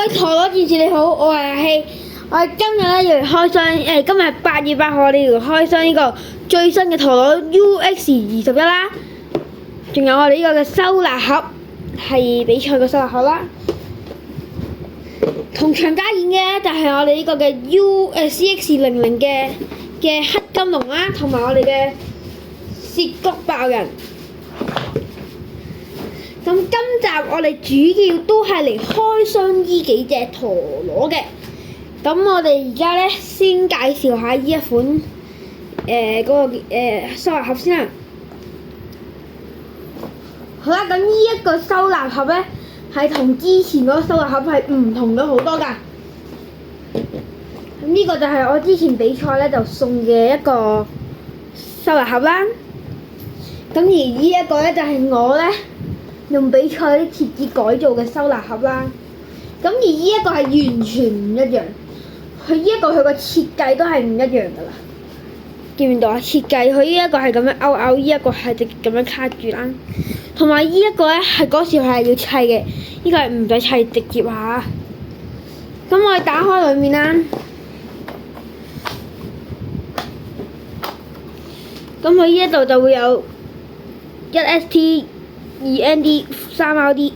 位陀螺戰士你好，我係阿希。我哋今日咧要嚟開箱今日8月8號我哋要開箱呢個最新嘅陀螺 UX21啦。仲有我哋呢個嘅收納盒，係比賽嘅收納盒啦。同場加演嘅就係我哋呢個嘅CX00嘅黑金龍啦，同埋我哋嘅涉谷爆人。咁今集我哋主要都係嚟開箱呢幾隻陀螺嘅。咁我哋而家咧先介紹下呢一款收納盒先啦。好啦，咁呢一個收納盒咧係同之前嗰個收納盒係唔同咗好多㗎。咁呢個就係我之前比賽咧就送嘅一個收納盒啦。咁而呢一個咧就係我咧用比賽啲設置改造嘅收納盒啦。咁而呢一個係完全唔一樣，佢個設計都係唔一樣㗎啦。見唔見到啊？設計佢呢一個係咁樣勾，呢一個係直咁樣卡住啦。同埋呢一個咧係嗰時係要砌嘅，呢個係唔使砌，直接下。咁我哋打開裡面啦。咁佢呢一度就會有1ST、2ND、3RD。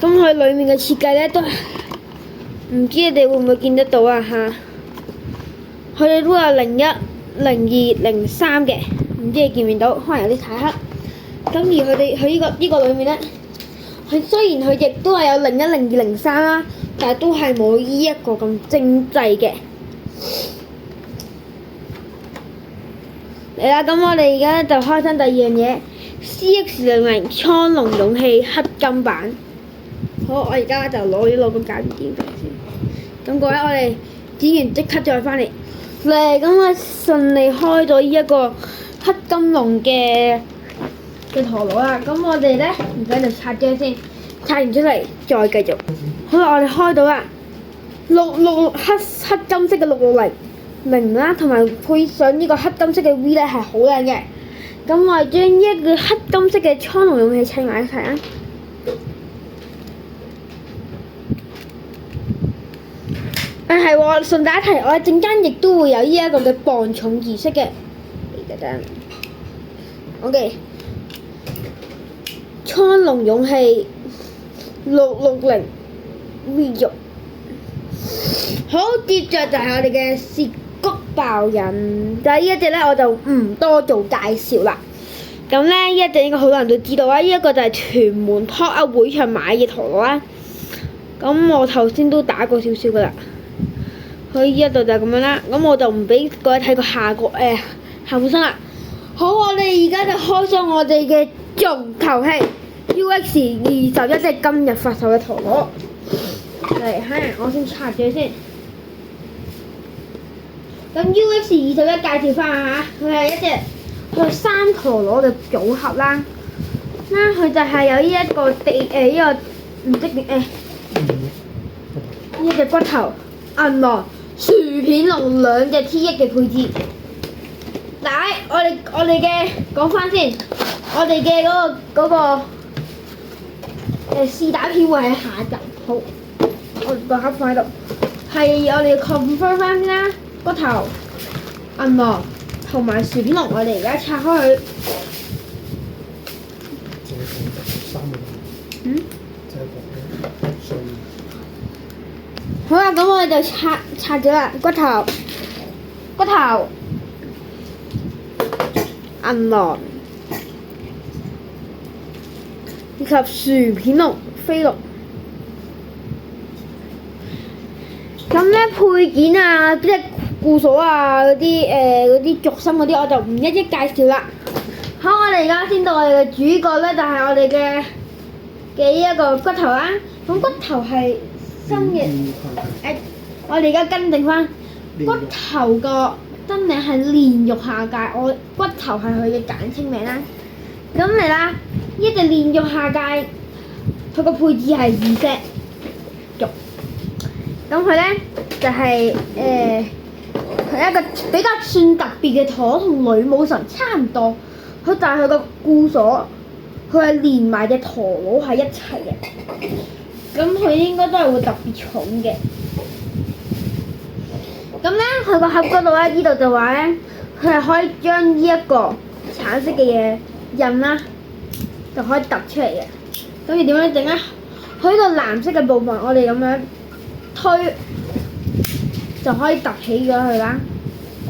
咁佢裡面嘅設計咧都唔知你哋會唔會見得到啊嚇？佢哋都有01、02、03嘅，唔知你見唔見到？可能有啲太黑。咁而佢呢個裡面咧，佢雖然佢亦都係有01、02、03啦，但係都係冇呢一個咁精緻嘅。嚟啦！咁我哋而家就開箱第二樣嘢 CX00蒼龍勇氣黑金版。好，我而家就攞個夾子剪出嚟先。咁各位，我哋剪完即刻再翻嚟。咁我順利開咗呢一個黑金龍嘅陀螺啦。咁我哋咧而家就拆咗先，拆完出嚟再繼續。好啦，我哋開到啦，666黑金色嘅660啦，同埋配上呢個黑金色嘅 V 咧係好靚嘅。咁我哋將呢一個黑金色嘅蒼龍勇氣砌埋一齊啊！係喎，順帶一提，我哋陣間亦都會有呢一個嘅磅重儀式嘅。OK， 蒼龍勇氣660 V 肉。好，接着就係我哋嘅涉谷爆人，就係呢一隻咧，我就唔多做介紹啦。咁咧，呢一隻應該好多人都知道啦。呢一個就係屯門 Top Up 會場買嘅陀螺啦。咁我頭先都打過少少噶啦。佢呢一度就係咁樣啦。咁我就唔俾各位睇個下半身啦。好，我哋而家就開箱我哋嘅重頭戲 UX21，即係今日發售嘅陀螺。嚟，我先拆咗先。咁 UX21 介紹翻下，佢係佢係3陀螺嘅組合啦。佢就係有呢一個唔知點呢隻骨頭、銀螺、薯片龍2隻 T1 嘅配置。嗱，我哋嘅講翻先，我哋嘅嗰個試打片會喺下集。好，我個盒放喺度，係我哋 confirm 翻先啦。骨頭、銀螺同埋薯片龍，我哋而家拆開佢。好啦，咁我哋就拆咗啦。骨頭、銀螺以及薯片龍、飛龍。咁咧配件啊，即係固鎖啊，嗰啲軸心嗰啲，我就唔一一介紹啦。好，我哋而家先到我哋嘅主角咧，就係我哋嘅呢一個骨頭啦。咁骨頭係新嘅，我哋而家跟定翻骨頭個真名係煉獄下界，骨頭係佢嘅簡稱名啦。咁嚟啦，呢隻煉獄下界，佢個配置係2隻肉。咁佢咧就係佢一個比較算特別嘅陀螺，同女武神差唔多。但係佢個固鎖，佢係連埋隻陀螺喺一齊嘅。咁佢應該都係會特別重嘅。咁咧，佢個盒嗰度咧，呢度就話咧，佢係可以將呢一個橙色嘅嘢印啦，就可以突出嚟嘅。咁要點樣整咧？佢呢個藍色嘅部分，我哋咁樣推就可以突起咗佢啦。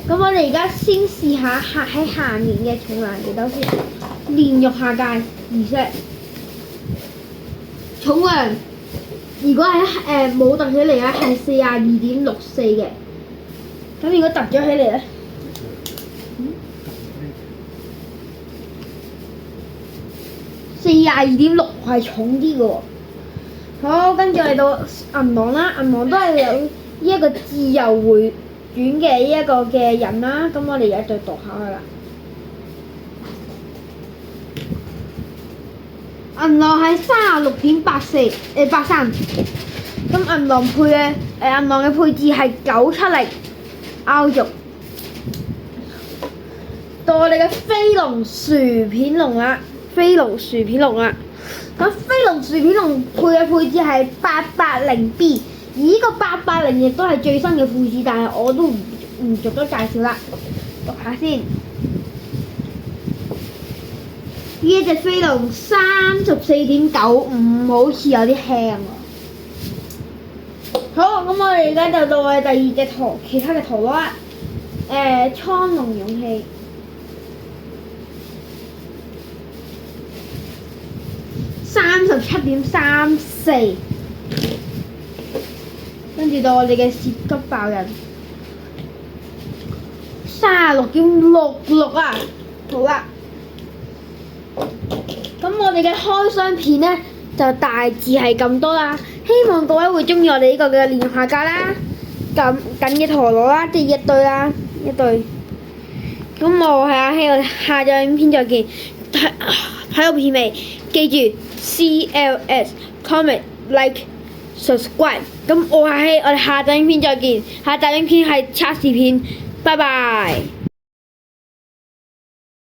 咁我哋而家先試下喺下面嘅重量幾多先？煉獄下界儀式重量，如果喺冇突起嚟咧，係42.64嘅。咁如果突咗起嚟咧，42.6係重啲嘅喎。好，跟住嚟到銀狼啦，銀狼都係有呢一個自由回轉嘅呢一個嘅人啦。咁我哋而家再度下去啦。銀狼係36.83，咁銀狼嘅配置係970拗肉。到我哋嘅飛龍薯片龍啦，飛龍薯片龍啦。咁飛龍薯片龍配置係880B，而呢個880亦都係最新嘅配置，但係我都唔逐咗介紹啦。讀下先。呢一隻飛龍34.95，好似有啲輕喎。好，咁我哋而家就到我哋第二隻其他嘅陀螺啦。蒼龍勇氣37.34，跟住到我哋嘅涉急爆人36.66啊，好啦。咁我哋嘅開箱片呢，就大致係咁多啦，希望各位會中意我哋呢個嘅煉獄下界啦，咁緊嘅陀螺啦，即係一堆啦，一堆。咁我係阿希，我哋下集影片再見。睇到片尾，記住 CLS comment like subscribe。咁我係阿希，我哋下集影片再見。下集影片係測試片，拜拜。